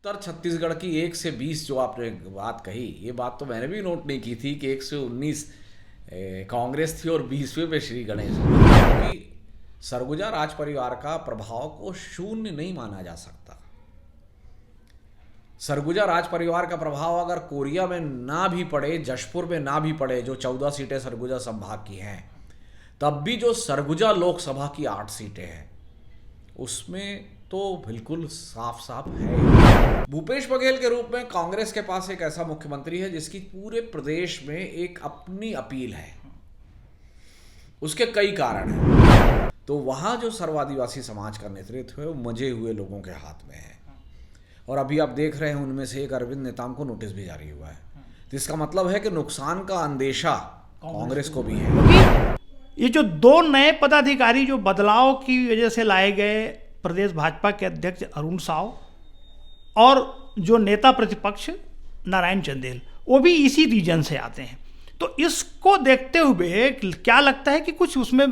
उत्तर छत्तीसगढ़ की 1 से 20 जो आपने बात कही, ये बात तो मैंने भी नोट नहीं की थी कि 1 से 19 कांग्रेस थी और 20वें पे श्री गणेश। क्योंकि सरगुजा राज परिवार का प्रभाव को शून्य नहीं माना जा सकता। सरगुजा राज परिवार का प्रभाव अगर कोरिया में ना भी पड़े, जशपुर में ना भी पड़े, जो 14 सीटें सरगुजा संभाग की हैं, तब भी जो सरगुजा लोकसभा की 8 सीटें हैं उसमें तो बिल्कुल साफ साफ है। भूपेश बघेल के रूप में कांग्रेस के पास एक ऐसा मुख्यमंत्री है जिसकी पूरे प्रदेश में एक अपनी अपील है। उसके कई कारण हैं। तो वहां जो सर्वादिवासी समाज का नेतृत्व है वो मजे हुए लोगों के हाथ में है। और अभी आप देख रहे हैं उनमें से एक अरविंद नेताम को नोटिस भी जारी हुआ है। तो इसका मतलब है कि नुकसान का अंदेशा कांग्रेस को भी है। ये जो 2 नए पदाधिकारी जो बदलाव की वजह से लाए गए, प्रदेश भाजपा के अध्यक्ष अरुण साव और जो नेता प्रतिपक्ष नारायण चंदेल, वो भी इसी रीजन से आते हैं। तो इसको देखते हुए क्या लगता है कि कुछ उसमें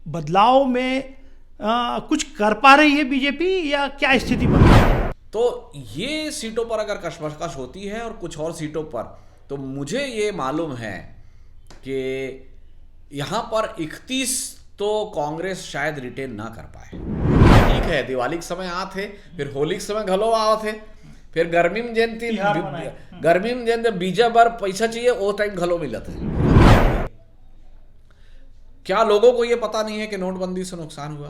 बदलाव में कुछ कर पा रही है बीजेपी या क्या स्थिति बन रही है? तो ये सीटों पर अगर कशमकश होती है और कुछ और सीटों पर, तो मुझे ये मालूम है कि यहाँ पर 31 तो कांग्रेस शायद रिटेन ना कर पाए। ठीक है, दिवाली के समय आ थे, फिर होली के समय घलो आओ थे, फिर गर्मी में जयंती बीजा बार पैसा चाहिए वो टाइम घलो मिलत है। क्या लोगों को ये पता नहीं है कि नोटबंदी से नुकसान हुआ?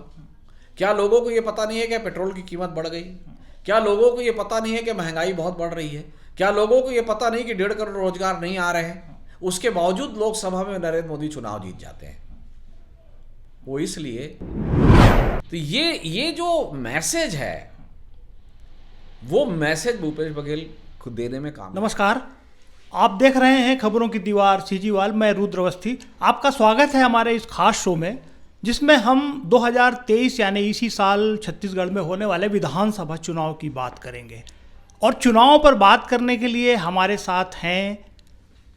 क्या लोगों को ये पता नहीं है कि पेट्रोल की कीमत बढ़ गई? क्या लोगों को ये पता नहीं है कि महंगाई बहुत बढ़ रही है? क्या लोगों को ये पता नहीं कि 1.5 करोड़ रोजगार नहीं आ रहे हैं? उसके बावजूद लोकसभा में नरेंद्र मोदी चुनाव जीत जाते हैं। वो इसलिए तो ये जो मैसेज है वो मैसेज भूपेश बघेल खुद देने में काम। नमस्कार, आप देख रहे हैं खबरों की दीवार सीजीवाल। मैं रुद्र अवस्थी, आपका स्वागत है हमारे इस खास शो में, जिसमें हम 2023 यानी इसी साल छत्तीसगढ़ में होने वाले विधानसभा चुनाव की बात करेंगे। और चुनाव पर बात करने के लिए हमारे साथ हैं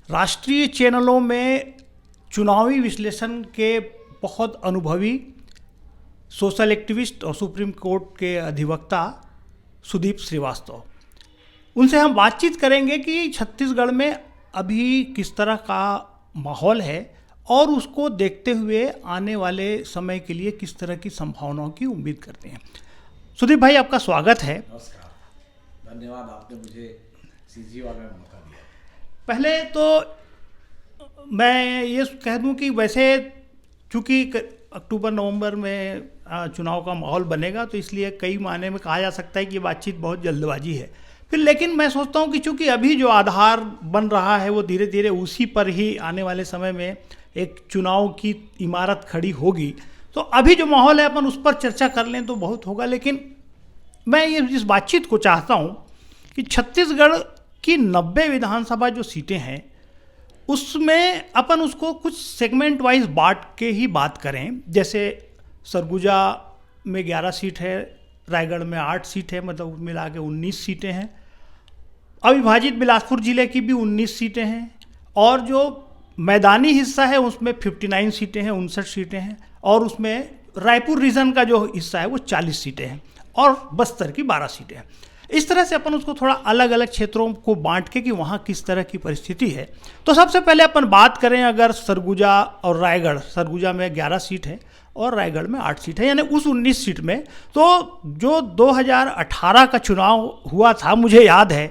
राष्ट्रीय चैनलों में चुनावी विश्लेषण के बहुत अनुभवी सोशल एक्टिविस्ट और सुप्रीम कोर्ट के अधिवक्ता सुदीप श्रीवास्तव। उनसे हम बातचीत करेंगे कि छत्तीसगढ़ में अभी किस तरह का माहौल है और उसको देखते हुए आने वाले समय के लिए किस तरह की संभावनाओं की उम्मीद करते हैं। सुदीप भाई, आपका स्वागत है। नमस्कार, धन्यवाद, आपने मुझे सीजीवाल में मौका दिया। पहले तो मैं ये कह दूं कि वैसे चूँकि अक्टूबर नवंबर में चुनाव का माहौल बनेगा, तो इसलिए कई मायने में कहा जा सकता है कि ये बातचीत बहुत जल्दबाजी है। फिर लेकिन मैं सोचता हूँ कि चूँकि अभी जो आधार बन रहा है वो धीरे धीरे उसी पर ही आने वाले समय में एक चुनाव की इमारत खड़ी होगी। तो अभी जो माहौल है अपन उस पर चर्चा कर लें तो बहुत होगा। लेकिन मैं ये इस बातचीत को चाहता हूँ कि छत्तीसगढ़ की 90 विधानसभा जो सीटें हैं उसमें अपन उसको कुछ सेगमेंट वाइज बांट के ही बात करें। जैसे सरगुजा में 11 सीट है, रायगढ़ में 8 सीट है, मतलब मिला के 19 सीटें हैं। अविभाजित बिलासपुर जिले की भी 19 सीटें हैं और जो मैदानी हिस्सा है उसमें 59 सीटें हैं, 59 सीटें हैं। और उसमें रायपुर रीजन का जो हिस्सा है वो 40 सीटें हैं और बस्तर की 12 सीटें हैं। इस तरह से अपन उसको थोड़ा अलग अलग क्षेत्रों को बांट के कि वहाँ किस तरह की परिस्थिति है। तो सबसे पहले अपन बात करें अगर सरगुजा और रायगढ़, सरगुजा में 11 सीट है और रायगढ़ में 8 सीट है, यानी उस 19 सीट में। तो जो 2018 का चुनाव हुआ था, मुझे याद है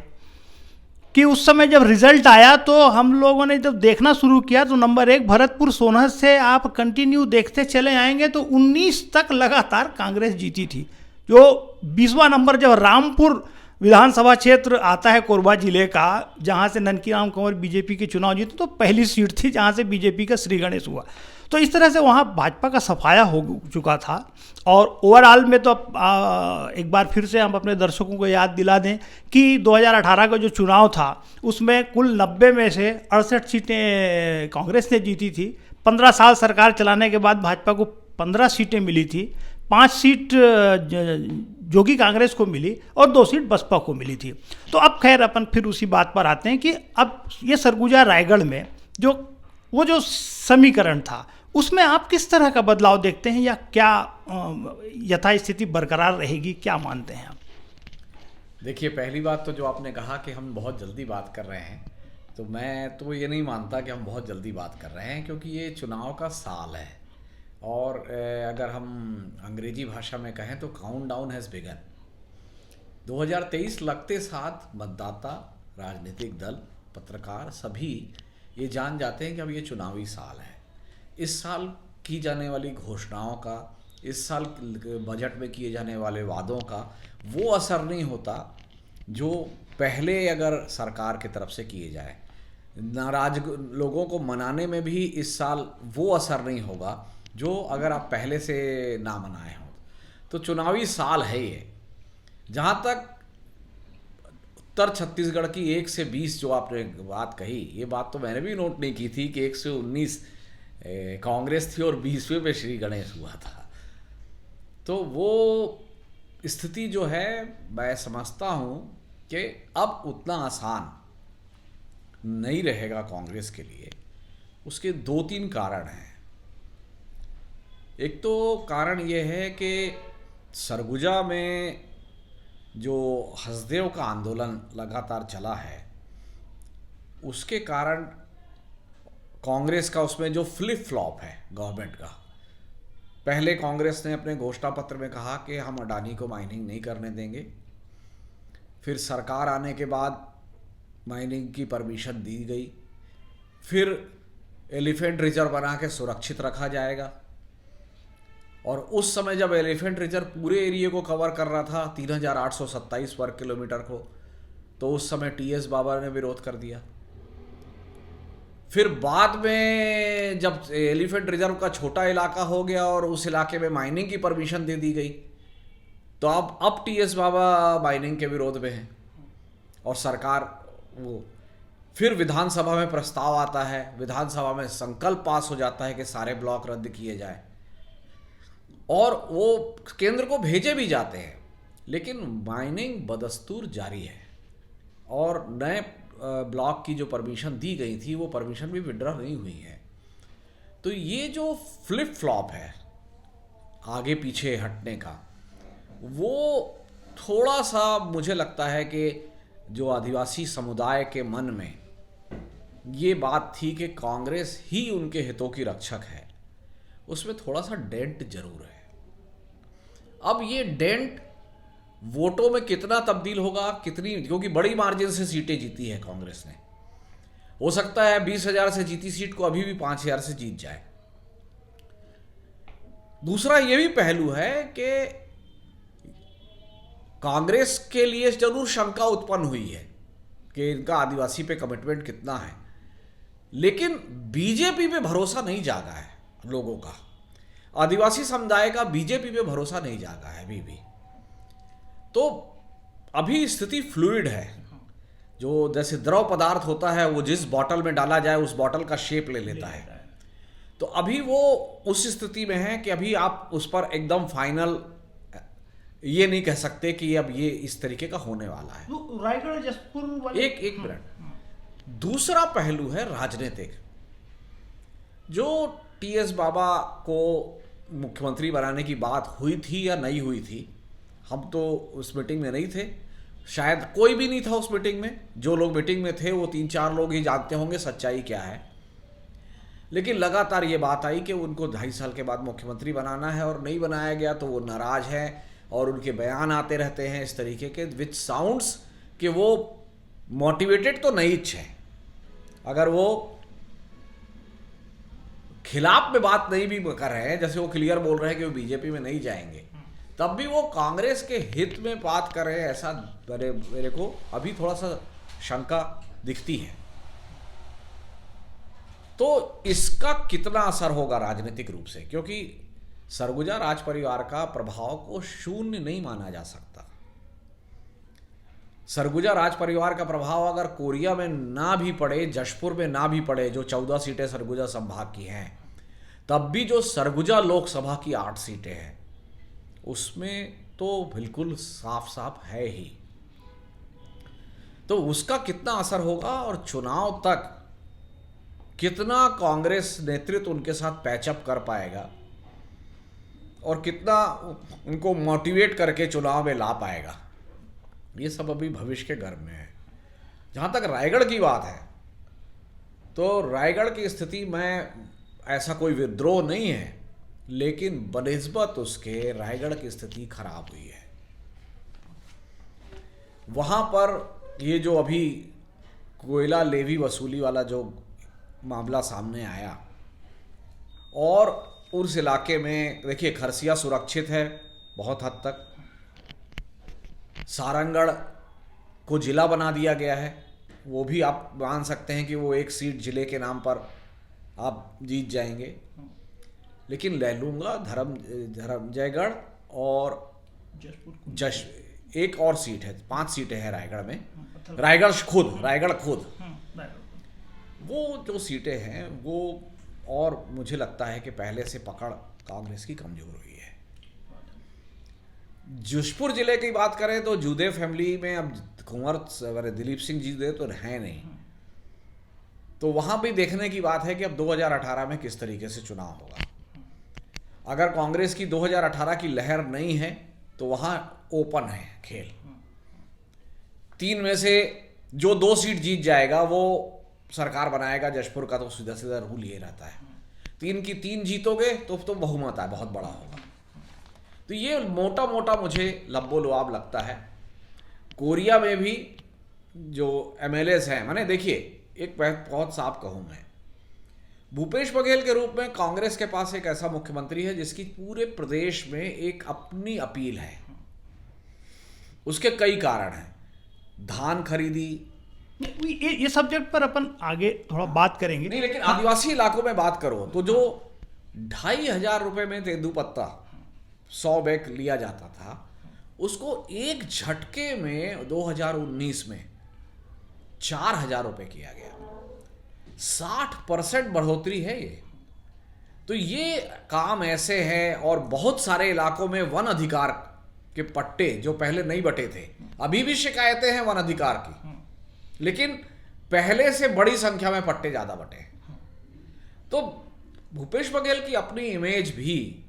कि उस समय जब रिजल्ट आया तो हम लोगों ने जब देखना शुरू किया तो नंबर 1 भरतपुर सोनहत से आप कंटिन्यू देखते चले आएंगे तो 19 तक लगातार कांग्रेस जीती थी। जो 20वां नंबर जब रामपुर विधानसभा क्षेत्र आता है कोरबा जिले का, जहां से ननकीराम कंवर बीजेपी के चुनाव जीते, तो पहली सीट थी जहां से बीजेपी का श्री गणेश हुआ। तो इस तरह से वहां भाजपा का सफाया हो चुका था। और ओवरऑल में तो एक बार फिर से हम अपने दर्शकों को याद दिला दें कि 2018 का जो चुनाव था उसमें कुल 90 में से 68 सीटें कांग्रेस ने जीती थी। 15 साल सरकार चलाने के बाद भाजपा को 15 सीटें मिली थी। 5 सीट जोगी कांग्रेस को मिली और 2 सीट बसपा को मिली थी। तो अब खैर अपन फिर उसी बात पर आते हैं कि अब ये सरगुजा रायगढ़ में जो समीकरण था उसमें आप किस तरह का बदलाव देखते हैं या क्या यथास्थिति बरकरार रहेगी, क्या मानते हैं आप? देखिए, पहली बात तो जो आपने कहा कि हम बहुत जल्दी बात कर रहे हैं, तो मैं तो ये नहीं मानता कि हम बहुत जल्दी बात कर रहे हैं, क्योंकि ये चुनाव का साल है। और अगर हम अंग्रेजी भाषा में कहें तो काउंट डाउन हैज़ बिगन। 2023 लगते साथ मतदाता, राजनीतिक दल, पत्रकार सभी ये जान जाते हैं कि अब ये चुनावी साल है। इस साल की जाने वाली घोषणाओं का, इस साल बजट में किए जाने वाले वादों का वो असर नहीं होता जो पहले अगर सरकार की तरफ से किए जाए। नाराज लोगों को मनाने में भी इस साल वो असर नहीं होगा जो अगर आप पहले से ना मनाए हों। तो चुनावी साल है ये। जहाँ तक उत्तर छत्तीसगढ़ की 1 से 20 जो आपने बात कही, ये बात तो मैंने भी नोट नहीं की थी कि 1 से 19 कांग्रेस थी और 20वें पे श्री गणेश हुआ था। तो वो स्थिति जो है, मैं समझता हूँ कि अब उतना आसान नहीं रहेगा कांग्रेस के लिए। उसके 2-3 कारण हैं। एक तो कारण ये है कि सरगुजा में जो हसदेव का आंदोलन लगातार चला है, उसके कारण कांग्रेस का उसमें जो फ्लिप फ्लॉप है गवर्नमेंट का। पहले कांग्रेस ने अपने घोषणा पत्र में कहा कि हम अडानी को माइनिंग नहीं करने देंगे। फिर सरकार आने के बाद माइनिंग की परमिशन दी गई। फिर एलिफेंट रिजर्व बना के सुरक्षित रखा जाएगा। और उस समय जब एलिफेंट रिजर्व पूरे एरिया को कवर कर रहा था 3827 वर्ग किलोमीटर को, तो उस समय टीएस बाबा ने विरोध कर दिया। फिर बाद में जब एलिफेंट रिजर्व का छोटा इलाका हो गया और उस इलाके में माइनिंग की परमिशन दे दी गई, तो अब टीएस बाबा माइनिंग के विरोध में हैं और सरकार वो। फिर विधानसभा में प्रस्ताव आता है, विधानसभा में संकल्प पास हो जाता है कि सारे ब्लॉक रद्द किए जाए और वो केंद्र को भेजे भी जाते हैं, लेकिन माइनिंग बदस्तूर जारी है और नए ब्लॉक की जो परमिशन दी गई थी वो परमिशन भी विड्रॉ नहीं हुई है। तो ये जो फ्लिप फ्लॉप है आगे पीछे हटने का, वो थोड़ा सा मुझे लगता है कि जो आदिवासी समुदाय के मन में ये बात थी कि कांग्रेस ही उनके हितों की रक्षक है, उसमें थोड़ा सा डेंट जरूर है। अब ये डेंट वोटों में कितना तब्दील होगा, कितनी, क्योंकि बड़ी मार्जिन से सीटें जीती है कांग्रेस ने। हो सकता है 20,000 से जीती सीट को अभी भी 5,000 से जीत जाए। दूसरा ये भी पहलू है कि कांग्रेस के लिए जरूर शंका उत्पन्न हुई है कि इनका आदिवासी पे कमिटमेंट कितना है, लेकिन बीजेपी पे भरोसा नहीं जागा है लोगों का। आदिवासी समुदाय का बीजेपी पे भरोसा नहीं जागा है अभी भी। तो अभी स्थिति फ्लूइड है। जो जैसे द्रव पदार्थ होता है वो जिस बॉटल में डाला जाए उस बॉटल का शेप ले लेता है। तो अभी वो उस स्थिति में है कि अभी आप उस पर एकदम फाइनल ये नहीं कह सकते कि अब ये इस तरीके का होने वाला है। रायगढ़ जसपुर वाले एक मिनट। दूसरा पहलू है राजनीतिक। जो टीएस बाबा को मुख्यमंत्री बनाने की बात हुई थी या नहीं हुई थी, हम तो उस मीटिंग में नहीं थे, शायद कोई भी नहीं था उस मीटिंग में। जो लोग मीटिंग में थे वो 3-4 लोग ही जानते होंगे सच्चाई क्या है। लेकिन लगातार ये बात आई कि उनको 2.5 साल के बाद मुख्यमंत्री बनाना है और नहीं बनाया गया तो वो नाराज है और उनके बयान आते रहते हैं इस तरीके के, विच साउंड्स कि वो मोटिवेटेड तो नहीं है। अगर वो खिलाफ में बात नहीं भी कर रहे हैं, जैसे वो क्लियर बोल रहे हैं कि वो बीजेपी में नहीं जाएंगे, तब भी वो कांग्रेस के हित में बात कर रहे हैं, ऐसा मेरे को अभी थोड़ा सा शंका दिखती है। तो इसका कितना असर होगा राजनीतिक रूप से, क्योंकि सरगुजा राज परिवार का प्रभाव को शून्य नहीं माना जा सकता। सरगुजा राज परिवार का प्रभाव अगर कोरिया में ना भी पड़े, जशपुर में ना भी पड़े, जो 14 सीटें सरगुजा संभाग की हैं, तब भी जो सरगुजा लोकसभा की 8 सीटें हैं उसमें तो बिल्कुल साफ साफ है ही। तो उसका कितना असर होगा और चुनाव तक कितना कांग्रेस नेतृत्व उनके साथ पैचअप कर पाएगा और कितना उनको मोटिवेट करके चुनाव में ला पाएगा, ये सब अभी भविष्य के गर्भ में है। जहाँ तक रायगढ़ की बात है, तो रायगढ़ की स्थिति में ऐसा कोई विद्रोह नहीं है, लेकिन बनिस्बत उसके रायगढ़ की स्थिति खराब हुई है। वहाँ पर ये जो अभी कोयला लेवी वसूली वाला जो मामला सामने आया, और उस इलाके में देखिए खरसिया सुरक्षित है बहुत हद तक, सारंगढ़ को जिला बना दिया गया है, वो भी आप मान सकते हैं कि वो एक सीट जिले के नाम पर आप जीत जाएंगे। लेकिन लैलूंगा, धर्मजयगढ़ और एक और सीट है, 5 सीटें हैं रायगढ़ में, रायगढ़ खुद वो जो सीटें हैं वो, और मुझे लगता है कि पहले से पकड़ कांग्रेस की कमजोर हुई है। जशपुर जिले की बात करें तो जूदे फैमिली में अब कुंवर दिलीप सिंह जी दे तो हैं नहीं, तो वहां भी देखने की बात है कि अब 2018 में किस तरीके से चुनाव होगा। अगर कांग्रेस की 2018 की लहर नहीं है तो वहां ओपन है खेल। 3 में से जो 2 सीट जीत जाएगा वो सरकार बनाएगा। जशपुर का तो सीधा सीधा रूल ये रहता है, 3 की 3 जीतोगे तो बहुमत है, बहुत बड़ा होगा। तो ये मोटा मोटा मुझे लब्बो लुआब लगता है। कोरिया में भी जो एमएलएस हैं, मैंने देखिए एक बहुत साफ कहूँ मैं, भूपेश बघेल के रूप में कांग्रेस के पास एक ऐसा मुख्यमंत्री है जिसकी पूरे प्रदेश में एक अपनी अपील है। उसके कई कारण हैं, धान खरीदी, ये सब्जेक्ट पर अपन आगे थोड़ा बात करेंगे। नहीं, लेकिन आदिवासी इलाकों में बात करो तो जो 2,500 रुपए में तेंदूपत्ता 100 बैग लिया जाता था, उसको एक झटके में 2019 में 4,000 रुपए किया गया। 60% बढ़ोतरी है ये। तो ये काम ऐसे हैं, और बहुत सारे इलाकों में वन अधिकार के पट्टे जो पहले नहीं बटे थे, अभी भी शिकायतें हैं वन अधिकार की, लेकिन पहले से बड़ी संख्या में पट्टे ज्यादा बटे हैं। तो भूपेश बघेल की अपनी इमेज भी,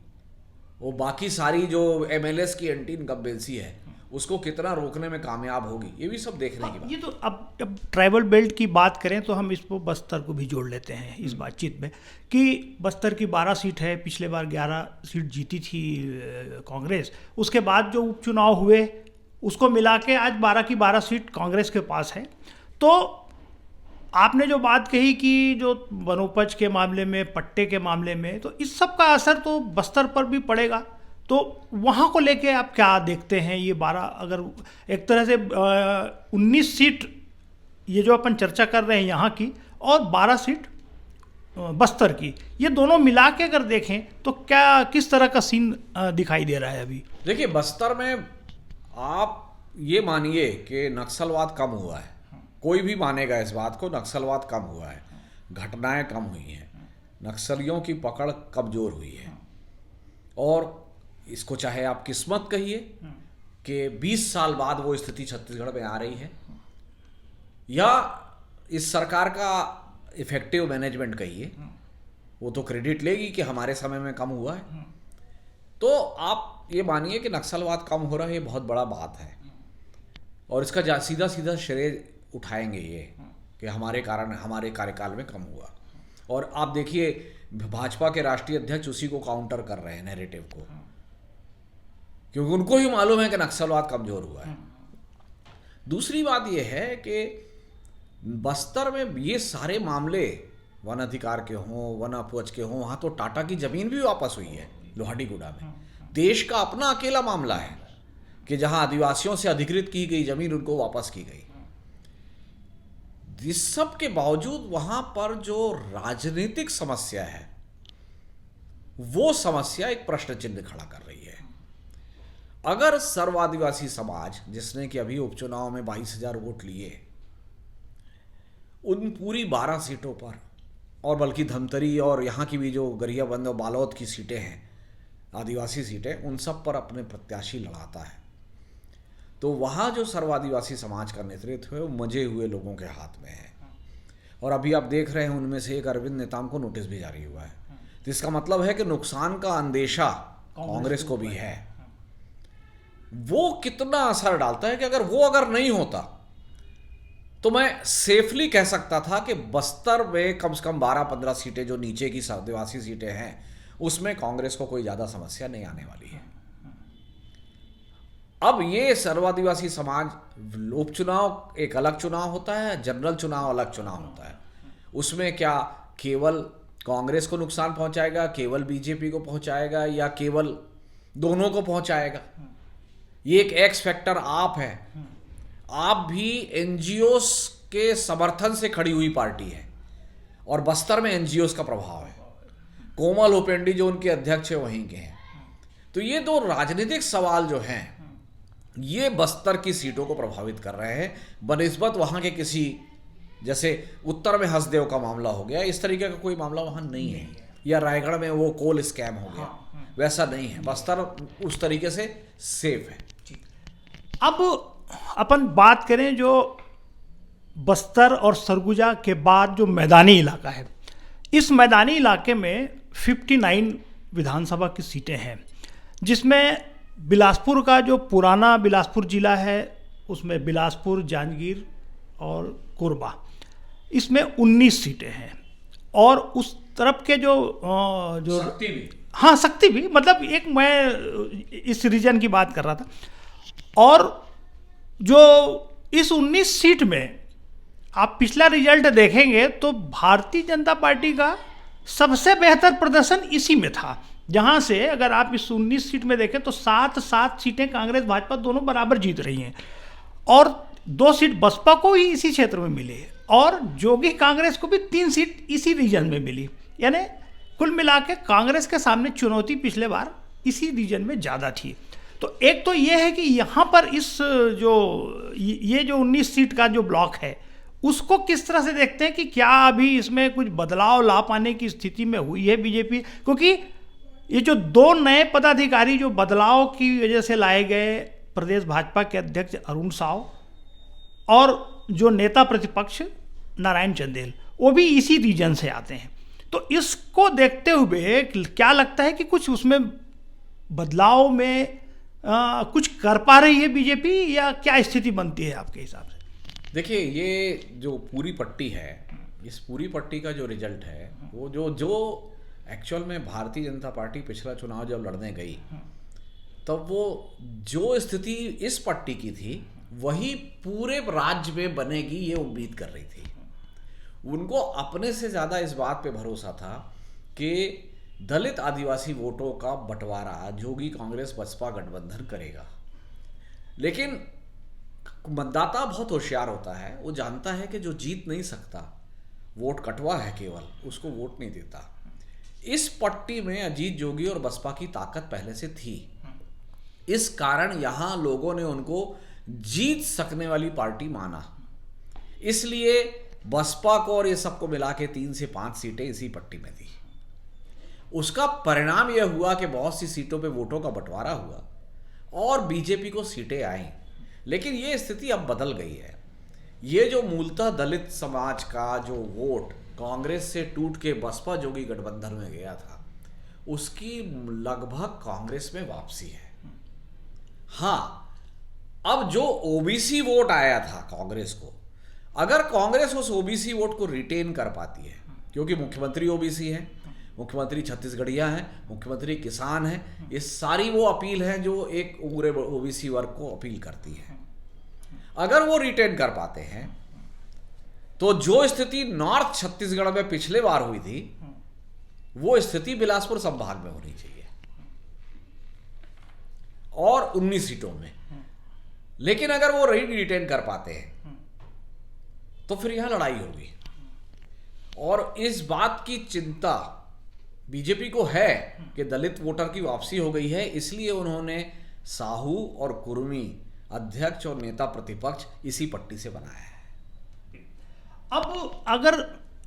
वो बाकी सारी जो एमएलएस की एंटी इनकम्बेंसी है उसको कितना रोकने में कामयाब होगी, ये भी सब देखने की बात। ये तो अब ट्राइबल बेल्ट की बात करें तो हम इसको बस्तर को भी जोड़ लेते हैं इस बातचीत में, कि बस्तर की 12 सीट है, पिछले बार 11 सीट जीती थी कांग्रेस। उसके बाद जो उपचुनाव हुए उसको मिला के आज 12 की 12 सीट कांग्रेस के पास है। तो आपने जो बात कही कि जो वनोपज के मामले में, पट्टे के मामले में, तो इस सब का असर तो बस्तर पर भी पड़ेगा। तो वहाँ को लेके आप क्या देखते हैं? ये 12, अगर एक तरह से 19 सीट ये जो अपन चर्चा कर रहे हैं यहाँ की, और 12 सीट बस्तर की, ये दोनों मिला के अगर देखें तो क्या, किस तरह का सीन दिखाई दे रहा है अभी? देखिए, बस्तर में आप ये मानिए कि नक्सलवाद कम हुआ है, कोई भी मानेगा इस बात को, नक्सलवाद कम हुआ है, घटनाएं कम हुई हैं, नक्सलियों की पकड़ कमजोर हुई है। और इसको चाहे आप किस्मत कहिए कि 20 साल बाद वो स्थिति छत्तीसगढ़ में आ रही है, या इस सरकार का इफेक्टिव मैनेजमेंट कहिए, वो तो क्रेडिट लेगी कि हमारे समय में कम हुआ है। तो आप ये मानिए कि नक्सलवाद कम हो रहा है, ये बहुत बड़ा बात है, और इसका सीधा सीधा श्रेय उठाएंगे ये कि हमारे कारण, हमारे कार्यकाल में कम हुआ। और आप देखिए भाजपा के राष्ट्रीय अध्यक्ष उसी को काउंटर कर रहे हैं, नैरेटिव को, क्योंकि उनको ही मालूम है कि नक्सलवाद कमजोर हुआ है। दूसरी बात यह है कि बस्तर में ये सारे मामले वन अधिकार के हों, वन अपवज के हों, वहाँ तो टाटा की जमीन भी वापस हुई है लोहाटीगुड़ा में। देश का अपना अकेला मामला है कि जहाँ आदिवासियों से अधिकृत की गई जमीन उनको वापस की गई। इस सब के बावजूद वहाँ पर जो राजनीतिक समस्या है, वो समस्या एक प्रश्न चिन्ह खड़ा कर रही है। अगर सर्व आदिवासी समाज, जिसने कि अभी उपचुनाव में 22,000 वोट लिए, उन पूरी 12 सीटों पर, और बल्कि धमतरी और यहाँ की भी जो गरियाबंद और बालोद की सीटें हैं, आदिवासी सीटें, उन सब पर अपने प्रत्याशी लड़ाता है, तो वहाँ जो सर्व आदिवासी समाज का नेतृत्व है वो मजे हुए लोगों के हाथ में है। और अभी आप देख रहे हैं उनमें से एक अरविंद नेताम को नोटिस भी जारी हुआ है, तो इसका मतलब है कि नुकसान का अंदेशा कांग्रेस को भी है। वो कितना असर डालता है कि अगर नहीं होता तो मैं सेफली कह सकता था कि बस्तर में कम से कम 12-15 सीटें जो नीचे की आदिवासी सीटें हैं उसमें कांग्रेस को कोई ज़्यादा समस्या नहीं आने वाली है। अब ये सर्व आदिवासी समाज उपचुनाव एक अलग चुनाव होता है, जनरल चुनाव अलग चुनाव होता है। उसमें क्या केवल कांग्रेस को नुकसान पहुंचाएगा, केवल बीजेपी को पहुंचाएगा, या केवल दोनों को पहुंचाएगा? ये एक एक्स फैक्टर आप है। आप भी एनजीओस के समर्थन से खड़ी हुई पार्टी है और बस्तर में एनजीओस का प्रभाव है। कोमल हुपेंडी जो उनके अध्यक्ष है वहीं के हैं। तो ये दो राजनीतिक सवाल जो हैं ये बस्तर की सीटों को प्रभावित कर रहे हैं बनिस्बत वहां के किसी, जैसे उत्तर में हसदेव का मामला हो गया, इस तरीके का कोई मामला वहां नहीं है, या रायगढ़ में वो कोल स्कैम हो गया, वैसा नहीं है। बस्तर उस तरीके से सेफ है। अब अपन बात करें जो बस्तर और सरगुजा के बाद जो मैदानी इलाका है, इस मैदानी इलाके में 59 विधानसभा की सीटें हैं, जिसमें बिलासपुर का जो पुराना बिलासपुर जिला है उसमें बिलासपुर, जांजगीर और कोरबा, इसमें 19 सीटें हैं। और उस तरफ के जो शक्ति भी, हाँ शक्ति भी, मतलब एक मैं इस रीजन की बात कर रहा था। और जो इस 19 सीट में आप पिछला रिजल्ट देखेंगे तो भारतीय जनता पार्टी का सबसे बेहतर प्रदर्शन इसी में था, जहां से अगर आप इस 19 सीट में देखें तो 7 सीटें कांग्रेस भाजपा दोनों बराबर जीत रही हैं और 2 सीट बसपा को ही इसी क्षेत्र में मिली और जोगी कांग्रेस को भी 3 सीट इसी रीजन में मिली। यानी कुल मिला के कांग्रेस के सामने चुनौती पिछले बार इसी रीजन में ज़्यादा थी। तो एक तो ये है कि यहाँ पर इस ये जो 19 सीट का जो ब्लॉक है उसको किस तरह से देखते हैं कि क्या अभी इसमें कुछ बदलाव ला पाने की स्थिति में हुई है बीजेपी, क्योंकि ये जो 2 नए पदाधिकारी जो बदलाव की वजह से लाए गए, प्रदेश भाजपा के अध्यक्ष अरुण साव और जो नेता प्रतिपक्ष नारायण चंदेल, वो भी इसी रीजन से आते हैं। तो इसको देखते हुए क्या लगता है कि कुछ उसमें बदलाव में कुछ कर पा रही है बीजेपी, या क्या स्थिति बनती है आपके हिसाब से? देखिए, ये जो पूरी पट्टी है, इस पूरी पट्टी का जो रिजल्ट है वो जो एक्चुअल में भारतीय जनता पार्टी पिछला चुनाव जब लड़ने गई तब वो जो स्थिति इस पट्टी की थी वही पूरे राज्य में बनेगी ये उम्मीद कर रही थी। उनको अपने से ज़्यादा इस बात पे भरोसा था कि दलित आदिवासी वोटों का बंटवारा जोगी कांग्रेस बसपा गठबंधन करेगा। लेकिन मतदाता बहुत होशियार होता है, वो जानता है कि जो जीत नहीं सकता, वोट कटवा है केवल, उसको वोट नहीं देता। इस पट्टी में अजीत जोगी और बसपा की ताकत पहले से थी, इस कारण यहां लोगों ने उनको जीत सकने वाली पार्टी माना। इसलिए बसपा को और ये सबको मिला के 3 से 5 सीटें इसी पट्टी में थी। उसका परिणाम यह हुआ कि बहुत सी सीटों पे वोटों का बंटवारा हुआ और बीजेपी को सीटें आई। लेकिन ये स्थिति अब बदल गई है। ये जो मूलतः दलित समाज का जो वोट कांग्रेस से टूट के बसपा जोगी गठबंधन में गया था, उसकी लगभग कांग्रेस में वापसी है। हाँ, अब जो ओबीसी वोट आया था कांग्रेस को, अगर कांग्रेस उस ओबीसी वोट को रिटेन कर पाती है, क्योंकि मुख्यमंत्री ओबीसी है, मुख्यमंत्री छत्तीसगढ़िया है, मुख्यमंत्री किसान है, ये सारी वो अपील है जो एक पूरे ओबीसी वर्ग को अपील करती है। अगर वो रिटेन कर पाते हैं तो जो स्थिति नॉर्थ छत्तीसगढ़ में पिछले बार हुई थी वो स्थिति बिलासपुर संभाग में होनी चाहिए और 19 सीटों में। लेकिन अगर वो रिटेन कर पाते हैं तो फिर यहां लड़ाई होगी। और इस बात की चिंता बीजेपी को है कि दलित वोटर की वापसी हो गई है, इसलिए उन्होंने साहू और कुर्मी अध्यक्ष और नेता प्रतिपक्ष इसी पट्टी से बनाया है। अब अगर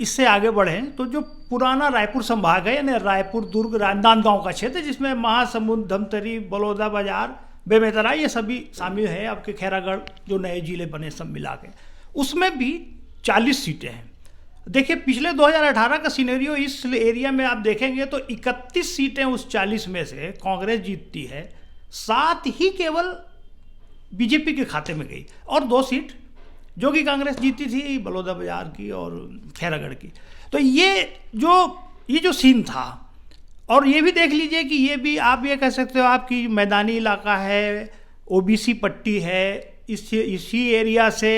इससे आगे बढ़ें तो जो पुराना रायपुर संभाग है, यानी रायपुर, दुर्ग, राजनांदगांव का क्षेत्र, जिसमें महासमुंद, धमतरी, बलौदा बाजार, बेमेतरा, ये सभी शामिल है, आपके खैरागढ़ जो नए जिले बने सब मिला के, उसमें भी 40 सीटें हैं। देखिए, पिछले 2018 का सिनेरियो इस एरिया में आप देखेंगे तो 31 सीटें उस 40 में से कांग्रेस जीतती है, 7 ही केवल बीजेपी के खाते में गई, और 2 सीट जो कि कांग्रेस जीती थी, बलौदा बाजार की और खैरागढ़ की। तो ये जो सीन था, और ये भी देख लीजिए कि ये भी आप ये कह सकते हो आपकी मैदानी इलाका है, ओबीसी पट्टी है, इसी एरिया से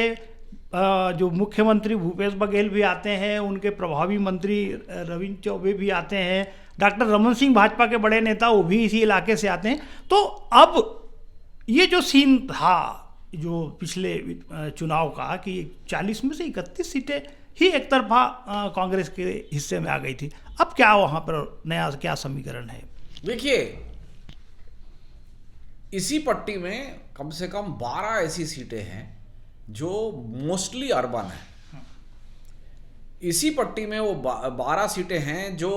जो मुख्यमंत्री भूपेश बघेल भी आते हैं, उनके प्रभावी मंत्री रविंद्र चौबे भी आते हैं, डॉक्टर रमन सिंह भाजपा के बड़े नेता वो भी इसी इलाके से आते हैं। तो अब ये जो सीन था जो पिछले चुनाव का कि 40 में से 31 सीटें ही एक तरफा कांग्रेस के हिस्से में आ गई थी, अब क्या वहाँ पर नया क्या समीकरण है? देखिए, इसी पट्टी में कम से कम 12 ऐसी सीटें हैं जो मोस्टली अर्बन है। इसी पट्टी में वो 12 सीटें हैं जो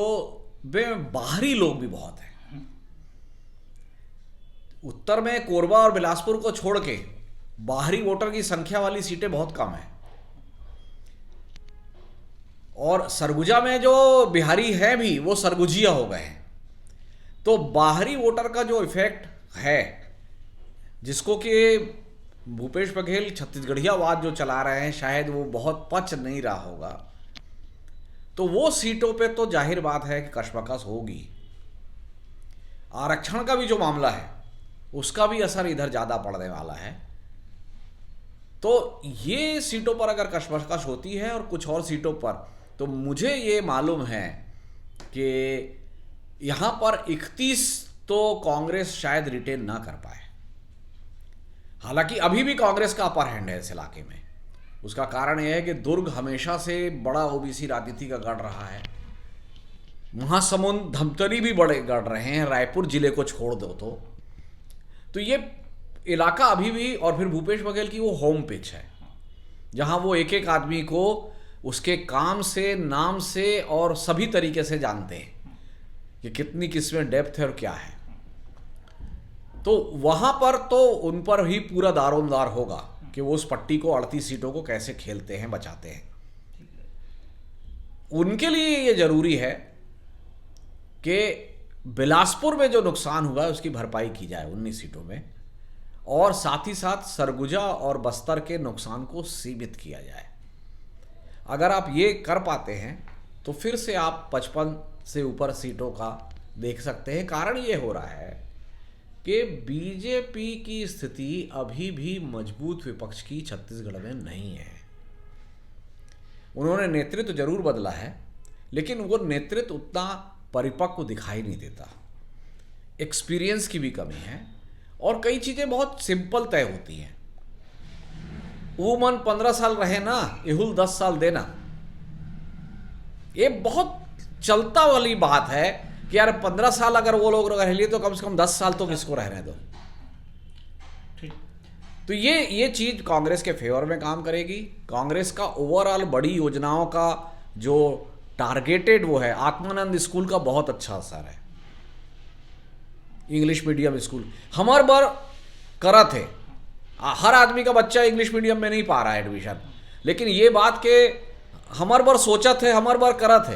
बाहरी लोग भी बहुत हैं। उत्तर में कोरबा और बिलासपुर को छोड़ के बाहरी वोटर की संख्या वाली सीटें बहुत कम है, और सरगुजा में जो बिहारी हैं भी वो सरगुजिया हो गए हैं। तो बाहरी वोटर का जो इफेक्ट है, जिसको कि भूपेश बघेल छत्तीसगढ़ियावाद जो चला रहे हैं, शायद वो बहुत पच नहीं रहा होगा, तो वो सीटों पे तो जाहिर बात है कि कशमकश होगी। आरक्षण का भी जो मामला है उसका भी असर इधर ज़्यादा पड़ने वाला है। तो ये सीटों पर अगर कशमकश होती है और कुछ और सीटों पर, तो मुझे ये मालूम है कि यहाँ पर 31 तो कांग्रेस शायद रिटेन ना कर पाए। हालांकि अभी भी कांग्रेस का अपर हैंड है इस इलाके में। उसका कारण यह है कि दुर्ग हमेशा से बड़ा ओबीसी राजनीति का गढ़ रहा है, महासमुंद धमतरी भी बड़े गढ़ रहे हैं, रायपुर जिले को छोड़ दो तो ये इलाका अभी भी, और फिर भूपेश बघेल की वो होम पिच है जहां वो एक एक आदमी को उसके काम से, नाम से और सभी तरीके से जानते हैं कि कितनी किसमें डेप्थ है और क्या है। तो वहां पर तो उन पर ही पूरा दारोमदार होगा कि वो उस पट्टी को 38 सीटों को कैसे खेलते हैं, बचाते हैं। उनके लिए ये जरूरी है कि बिलासपुर में जो नुकसान हुआ है उसकी भरपाई की जाए 19 सीटों में, और साथ ही साथ सरगुजा और बस्तर के नुकसान को सीमित किया जाए। अगर आप ये कर पाते हैं तो फिर से आप 55 से ऊपर सीटों का देख सकते हैं। कारण ये हो रहा है कि बीजेपी की स्थिति अभी भी मजबूत विपक्ष की छत्तीसगढ़ में नहीं है। उन्होंने नेतृत्व जरूर बदला है, लेकिन वो नेतृत्व उतना परिपक्व दिखाई नहीं देता। एक्सपीरियंस की भी कमी है, और कई चीज़ें बहुत सिंपल तय होती हैं। वो मन 15 साल रहे ना, इहुल 10 साल देना, ये बहुत चलता वाली बात है कि यार 15 साल अगर वो लोग रह लिए तो कम से कम 10 साल तो किसको रहने दो। तो ये चीज कांग्रेस के फेवर में काम करेगी। कांग्रेस का ओवरऑल बड़ी योजनाओं का जो टारगेटेड वो है, आत्मानंद स्कूल का बहुत अच्छा असर है। इंग्लिश मीडियम स्कूल हमार बार करा थे, हर आदमी का बच्चा इंग्लिश मीडियम में नहीं पा रहा है एडमिशन, लेकिन ये बात के हमार बार सोचा थे, हमार बार करा थे,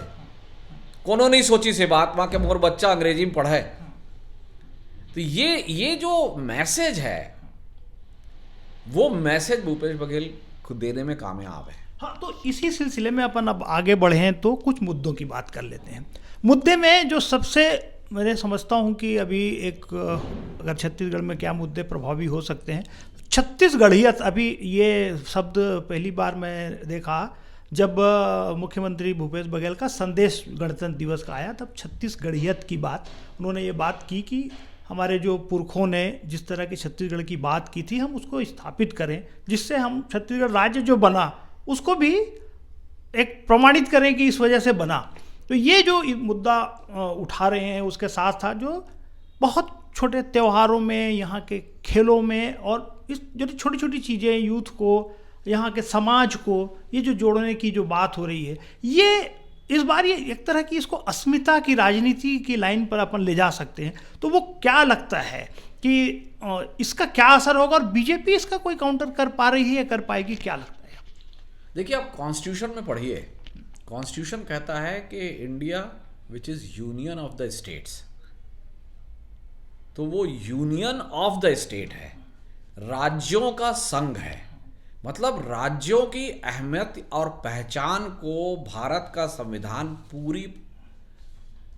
कोनो नहीं सोची से बात वहाँ के मोर बच्चा अंग्रेजी में पढ़े। तो ये जो मैसेज है वो मैसेज भूपेश बघेल को देने में कामयाब है। हाँ, तो इसी सिलसिले में अपन अब आगे बढ़े हैं तो कुछ मुद्दों की बात कर लेते हैं। मुद्दे में जो सबसे मैं समझता हूँ कि अभी एक अगर छत्तीसगढ़ में क्या मुद्दे प्रभावी हो सकते हैं, छत्तीसगढ़ियत, अभी ये शब्द पहली बार मैं देखा जब मुख्यमंत्री भूपेश बघेल का संदेश गणतंत्र दिवस का आया, तब छत्तीसगढ़ियत की बात उन्होंने ये बात की कि हमारे जो पुरखों ने जिस तरह की छत्तीसगढ़ की बात की थी हम उसको स्थापित करें, जिससे हम छत्तीसगढ़ राज्य जो बना उसको भी एक प्रमाणित करें कि इस वजह से बना। तो ये जो मुद्दा उठा रहे हैं, उसके साथ साथ जो बहुत छोटे त्योहारों में, यहाँ के खेलों में, और इस जो छोटी छोटी चीज़ें यूथ को, यहाँ के समाज को ये जो जोड़ने की जो बात हो रही है, ये इस बार ये एक तरह की इसको अस्मिता की राजनीति की लाइन पर अपन ले जा सकते हैं। तो वो क्या लगता है कि इसका क्या असर होगा, और बीजेपी इसका कोई काउंटर कर पा रही है, कर पाएगी, क्या लगता है? देखिए, आप कॉन्स्टिट्यूशन में पढ़िए, कॉन्स्टिट्यूशन कहता है कि India which is union of the states, तो वो यूनियन ऑफ द स्टेट है। राज्यों का संघ है। मतलब राज्यों की अहमियत और पहचान को भारत का संविधान पूरी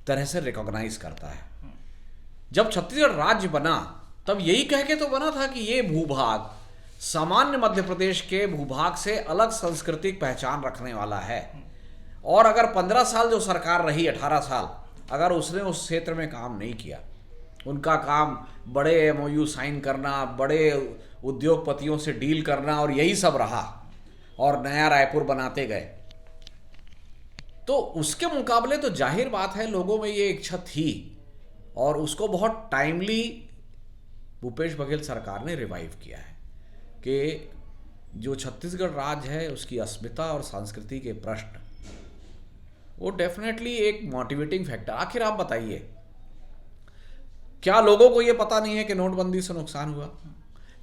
तरह से रिकॉग्नाइज करता है। जब छत्तीसगढ़ राज्य बना तब यही कह के तो बना था कि ये भूभाग सामान्य मध्य प्रदेश के भूभाग से अलग सांस्कृतिक पहचान रखने वाला है। और अगर 15 साल जो सरकार रही, 18 साल, अगर उसने उस क्षेत्र में काम नहीं किया, उनका काम बड़े एमओयू साइन करना, बड़े उद्योगपतियों से डील करना और यही सब रहा और नया रायपुर बनाते गए, तो उसके मुकाबले तो जाहिर बात है लोगों में ये इच्छा थी और उसको बहुत टाइमली भूपेश बघेल सरकार ने रिवाइव किया है कि जो छत्तीसगढ़ राज्य है उसकी अस्मिता और संस्कृति के प्रश्न, वो डेफिनेटली एक मोटिवेटिंग फैक्टर। आखिर आप बताइए, क्या लोगों को ये पता नहीं है कि नोटबंदी से नुकसान हुआ?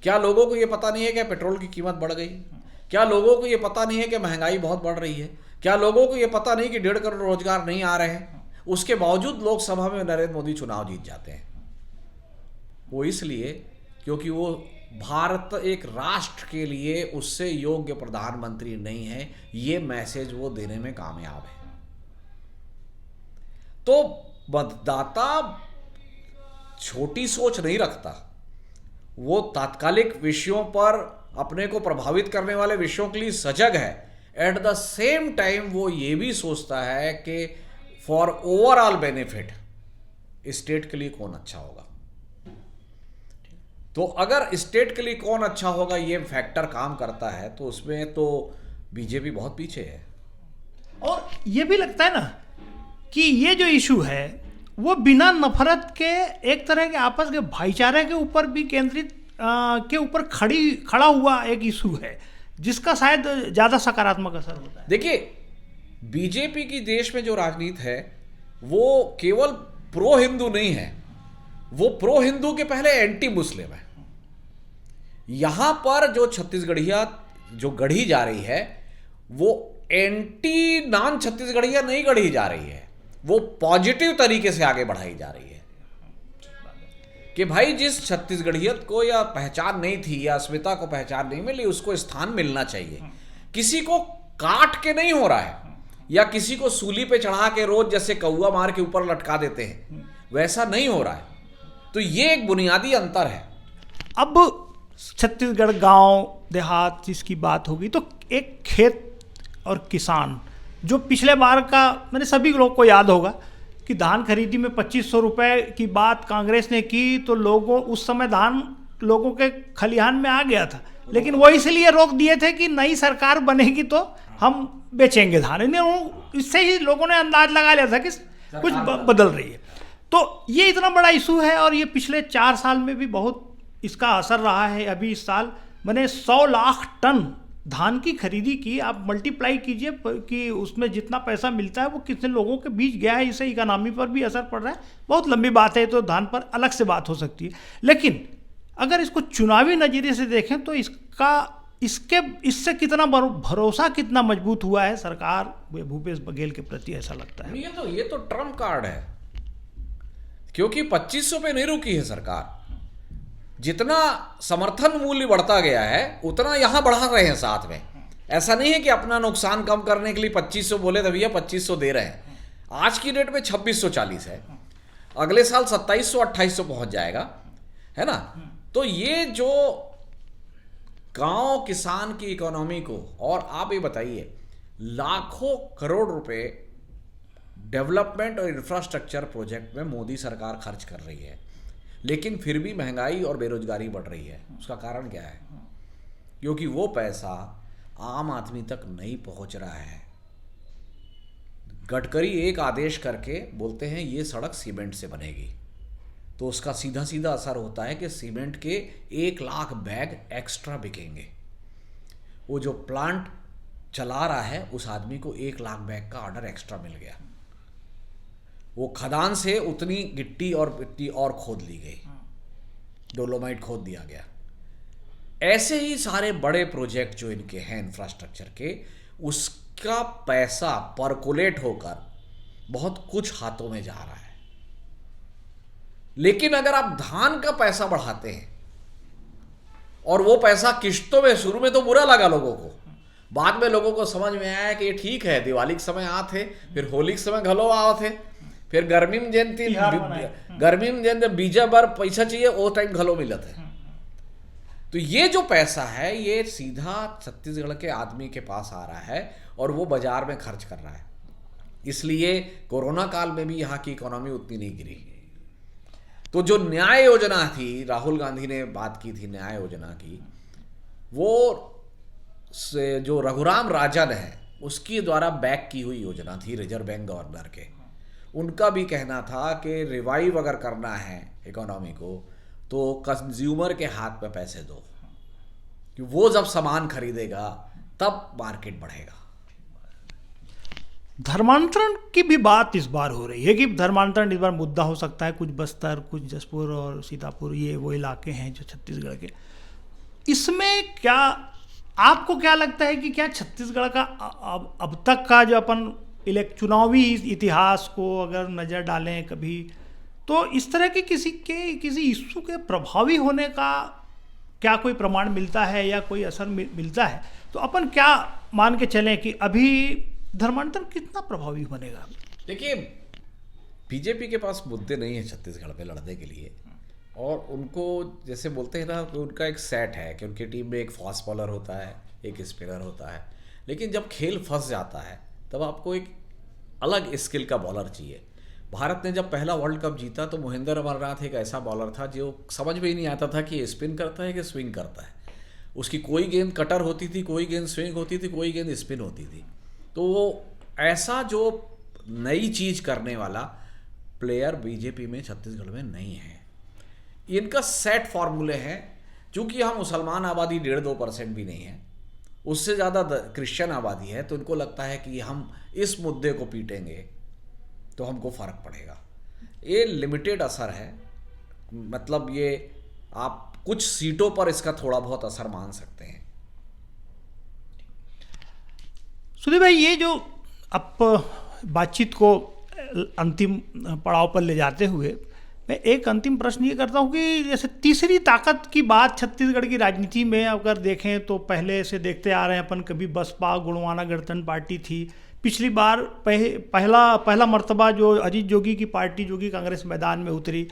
क्या लोगों को ये पता नहीं है कि पेट्रोल की कीमत बढ़ गई? क्या लोगों को ये पता नहीं है कि महंगाई बहुत बढ़ रही है? क्या लोगों को ये पता नहीं कि 1.5 करोड़ रोजगार नहीं आ रहे हैं? उसके बावजूद लोकसभा में नरेंद्र मोदी चुनाव जीत जाते हैं। वो इसलिए क्योंकि वो भारत एक राष्ट्र के लिए उससे योग्य प्रधानमंत्री नहीं है, ये मैसेज वो देने में कामयाब है। तो मतदाता छोटी सोच नहीं रखता, वो तात्कालिक विषयों पर अपने को प्रभावित करने वाले विषयों के लिए सजग है। एट द सेम टाइम वो ये भी सोचता है कि फॉर ओवरऑल बेनिफिट स्टेट के लिए कौन अच्छा होगा। तो अगर स्टेट के लिए कौन अच्छा होगा ये फैक्टर काम करता है तो उसमें तो बीजेपी बहुत पीछे है। और ये भी लगता है ना कि ये जो इशू है वो बिना नफरत के एक तरह के आपस के भाईचारे के ऊपर भी केंद्रित के ऊपर खड़ा हुआ एक इशू है जिसका शायद ज़्यादा सकारात्मक असर होता है। देखिए, बीजेपी की देश में जो राजनीति है वो केवल प्रो हिंदू नहीं है, वो प्रो हिंदू के पहले एंटी मुस्लिम है। यहां पर जो छत्तीसगढ़िया जो गढ़ी जा रही है वो एंटी नॉन छत्तीसगढ़िया नहीं गढ़ी जा रही है, वो पॉजिटिव तरीके से आगे बढ़ाई जा रही है कि भाई जिस छत्तीसगढ़ियत को या पहचान नहीं थी या अस्मिता को पहचान नहीं मिली उसको स्थान मिलना चाहिए। किसी को काट के नहीं हो रहा है या किसी को सूली पे चढ़ा के रोज जैसे कौवा मार के ऊपर लटका देते हैं, वैसा नहीं हो रहा है। तो ये एक बुनियादी अंतर है। अब छत्तीसगढ़ गांव देहात जिसकी बात होगी तो एक खेत और किसान जो पिछले बार का मैंने सभी लोग को याद होगा कि धान खरीदी में 2500 रुपये की बात कांग्रेस ने की तो लोगों उस समय धान लोगों के खलिहान में आ गया था, लेकिन वो इसलिए रोक दिए थे कि नई सरकार बनेगी तो हम बेचेंगे धान। इससे ही लोगों ने अंदाज लगा लिया था कि कुछ बदल रही है। तो ये इतना बड़ा इशू है और ये पिछले 4 साल में भी बहुत इसका असर रहा है। अभी इस साल मैंने 100 लाख टन धान की खरीदी की, आप मल्टीप्लाई कीजिए कि उसमें जितना पैसा मिलता है वो कितने लोगों के बीच गया है, इससे इकोनॉमी पर भी असर पड़ रहा है। बहुत लंबी बात है, तो धान पर अलग से बात हो सकती है। लेकिन अगर इसको चुनावी नज़रिए से देखें तो इससे कितना भरोसा कितना मजबूत हुआ है सरकार भूपेश बघेल के प्रति, ऐसा लगता है। ये तो ट्रम्प कार्ड है, क्योंकि 2500 पे नहीं रुकी है सरकार। जितना समर्थन मूल्य बढ़ता गया है उतना यहां बढ़ा रहे हैं साथ में। ऐसा नहीं है कि अपना नुकसान कम करने के लिए 2500 बोले तो भैया 2500 दे रहे हैं। आज की डेट में 2640 है, अगले साल 2700-2800 पहुंच जाएगा, है ना। तो ये जो गांव किसान की इकोनॉमी को, और आप ये बताइए लाखों करोड़ रुपए डेवलपमेंट और इंफ्रास्ट्रक्चर प्रोजेक्ट में मोदी सरकार खर्च कर रही है, लेकिन फिर भी महंगाई और बेरोजगारी बढ़ रही है। उसका कारण क्या है? क्योंकि वो पैसा आम आदमी तक नहीं पहुंच रहा है। गडकरी एक आदेश करके बोलते हैं ये सड़क सीमेंट से बनेगी, तो उसका सीधा सीधा असर होता है कि सीमेंट के 1 लाख बैग एक्स्ट्रा बिकेंगे। वो जो प्लांट चला रहा है उस आदमी को 1 लाख बैग का ऑर्डर एक्स्ट्रा मिल गया। वो खदान से उतनी मिट्टी और खोद ली गई, डोलोमाइट खोद दिया गया। ऐसे ही सारे बड़े प्रोजेक्ट जो इनके हैं इंफ्रास्ट्रक्चर के, उसका पैसा परकोलेट होकर बहुत कुछ हाथों में जा रहा है। लेकिन अगर आप धान का पैसा बढ़ाते हैं और वो पैसा किश्तों में, शुरू में तो बुरा लगा लोगों को, बाद में लोगों को समझ में आया कि ये ठीक है, दिवाली के समय आ थे, फिर होली के समय घलो आ थे, फिर गर्मी में जयंती बीजा बार पैसा चाहिए वो टाइम घलो मिलत है। तो ये जो पैसा है ये सीधा छत्तीसगढ़ के आदमी के पास आ रहा है और वो बाजार में खर्च कर रहा है। इसलिए कोरोना काल में भी यहाँ की इकोनॉमी उतनी नहीं गिरी। तो जो न्याय योजना थी, राहुल गांधी ने बात की थी न्याय योजना की, वो जो रघुराम राजन है उसकी द्वारा बैक की हुई योजना थी, रिजर्व बैंक गवर्नर के। उनका भी कहना था कि रिवाइव अगर करना है इकोनॉमी को तो कंज्यूमर के हाथ में पैसे दो, कि वो जब सामान खरीदेगा तब मार्केट बढ़ेगा। धर्मांतरण की भी बात इस बार हो रही है कि धर्मांतरण इस बार मुद्दा हो सकता है। कुछ बस्तर, कुछ जसपुर और सीतापुर, ये वो इलाके हैं जो छत्तीसगढ़ के। इसमें क्या आपको क्या लगता है कि क्या छत्तीसगढ़ का अब तक का जो अपन चुनावी इतिहास को अगर नज़र डालें कभी, तो इस तरह के किसी इशू के प्रभावी होने का क्या कोई प्रमाण मिलता है या कोई असर मिलता है? तो अपन क्या मान के चलें कि अभी धर्मांतरण कितना प्रभावी बनेगा? देखिए, बीजेपी के पास मुद्दे नहीं है छत्तीसगढ़ पे लड़ने के लिए, और उनको जैसे बोलते हैं ना कि उनका एक सेट है कि उनकी टीम में एक फास्ट बॉलर होता है, एक स्पिनर होता है, लेकिन जब खेल फंस जाता है तब आपको एक अलग स्किल का बॉलर चाहिए। भारत ने जब पहला वर्ल्ड कप जीता तो मोहिंदर अमरनाथ एक ऐसा बॉलर था जो समझ में ही नहीं आता था कि ये स्पिन करता है कि स्विंग करता है। उसकी कोई गेंद कटर होती थी, कोई गेंद स्विंग होती थी, कोई गेंद स्पिन होती थी। तो वो ऐसा जो नई चीज़ करने वाला प्लेयर बीजेपी में छत्तीसगढ़ में नहीं है। इनका सेट फॉर्मूले हैं। चूँकि हम मुसलमान आबादी 1.5-2% भी नहीं है, उससे ज़्यादा क्रिश्चियन आबादी है, तो इनको लगता है कि हम इस मुद्दे को पीटेंगे तो हमको फ़र्क पड़ेगा। ये लिमिटेड असर है, मतलब ये आप कुछ सीटों पर इसका थोड़ा बहुत असर मान सकते हैं। सुधीर भाई, ये जो अब बातचीत को अंतिम पड़ाव पर ले जाते हुए मैं एक अंतिम प्रश्न ये करता हूँ कि जैसे तीसरी ताकत की बात छत्तीसगढ़ की राजनीति में अगर देखें तो पहले से देखते आ रहे हैं अपन, कभी बसपा गोंडवाना गणतंत्र पार्टी थी, पिछली बार पहला मर्तबा जो अजीत जोगी की पार्टी जोगी कांग्रेस मैदान में उतरी,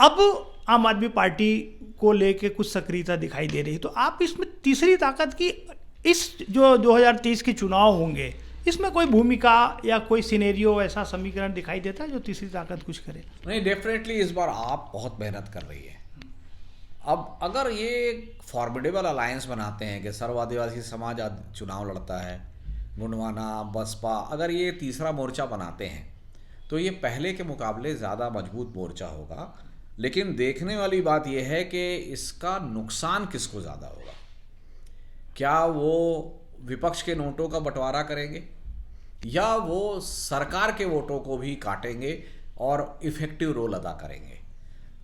अब आम आदमी पार्टी को लेके कुछ सक्रियता दिखाई दे रही है। तो आप इसमें तीसरी ताकत की इस जो 2023 के चुनाव होंगे, इसमें कोई भूमिका या कोई सिनेरियो ऐसा समीकरण दिखाई देता है जो तीसरी ताकत कुछ करे? नहीं, डेफिनेटली इस बार आप बहुत मेहनत कर रही है। अब अगर ये फॉर्मिडेबल अलायंस बनाते हैं कि सर्व आदिवासी समाज चुनाव लड़ता है, गोंडवाना, बसपा, अगर ये तीसरा मोर्चा बनाते हैं तो ये पहले के मुकाबले ज़्यादा मजबूत मोर्चा होगा। लेकिन देखने वाली बात यह है कि इसका नुकसान किसको ज़्यादा होगा। क्या वो विपक्ष के नोटों का बंटवारा करेंगे या वो सरकार के वोटों को भी काटेंगे और इफेक्टिव रोल अदा करेंगे।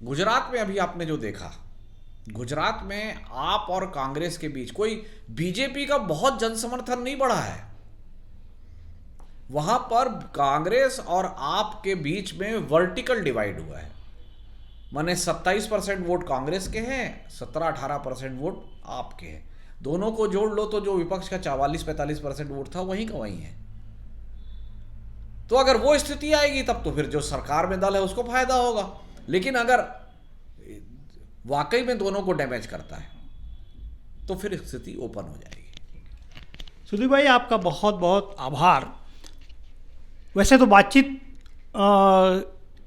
गुजरात में अभी आपने जो देखा, गुजरात में आप और कांग्रेस के बीच कोई बीजेपी का बहुत जनसमर्थन नहीं बढ़ा है, वहां पर कांग्रेस और आप के बीच में वर्टिकल डिवाइड हुआ है। माने 27% वोट कांग्रेस के हैं, 17-18% वोट आपके हैं। दोनों को जोड़ लो तो जो विपक्ष का 44-45% वोट था वहीं का वहीं है। तो अगर वो स्थिति आएगी तब तो फिर जो सरकार में दल है उसको फायदा होगा। लेकिन अगर वाकई में दोनों को डैमेज करता है तो फिर स्थिति ओपन हो जाएगी। सुधीर भाई, आपका बहुत बहुत आभार। वैसे तो बातचीत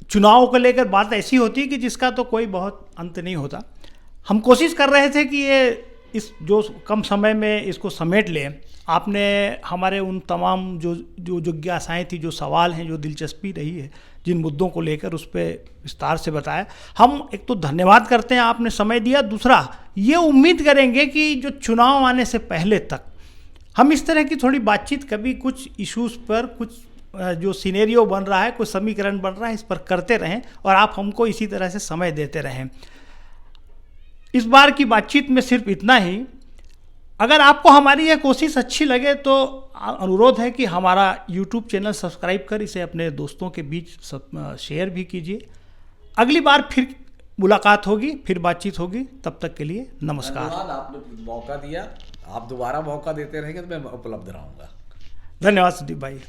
चुनाव को लेकर बात ऐसी होती है कि जिसका तो कोई बहुत अंत नहीं होता। हम कोशिश कर रहे थे कि ये इस जो कम समय में इसको समेट लें। आपने हमारे उन तमाम जो जिज्ञासाएँ थी, जो सवाल हैं, जो दिलचस्पी रही है जिन मुद्दों को लेकर, उस पर विस्तार से बताया। हम एक तो धन्यवाद करते हैं, आपने समय दिया। दूसरा, ये उम्मीद करेंगे कि जो चुनाव आने से पहले तक हम इस तरह की थोड़ी बातचीत कभी कुछ इश्यूज़ पर, कुछ जो सिनेरियो बन रहा है, कुछ समीकरण बन रहा है, इस पर करते रहें और आप हमको इसी तरह से समय देते रहें। इस बार की बातचीत में सिर्फ इतना ही। अगर आपको हमारी यह कोशिश अच्छी लगे तो अनुरोध है कि हमारा YouTube चैनल सब्सक्राइब कर इसे अपने दोस्तों के बीच शेयर भी कीजिए। अगली बार फिर मुलाकात होगी, फिर बातचीत होगी। तब तक के लिए नमस्कार। धन्यवाद, आपने मौका दिया। आप दोबारा मौका देते रहेंगे तो मैं उपलब्ध रहूँगा। धन्यवाद संदीप भाई।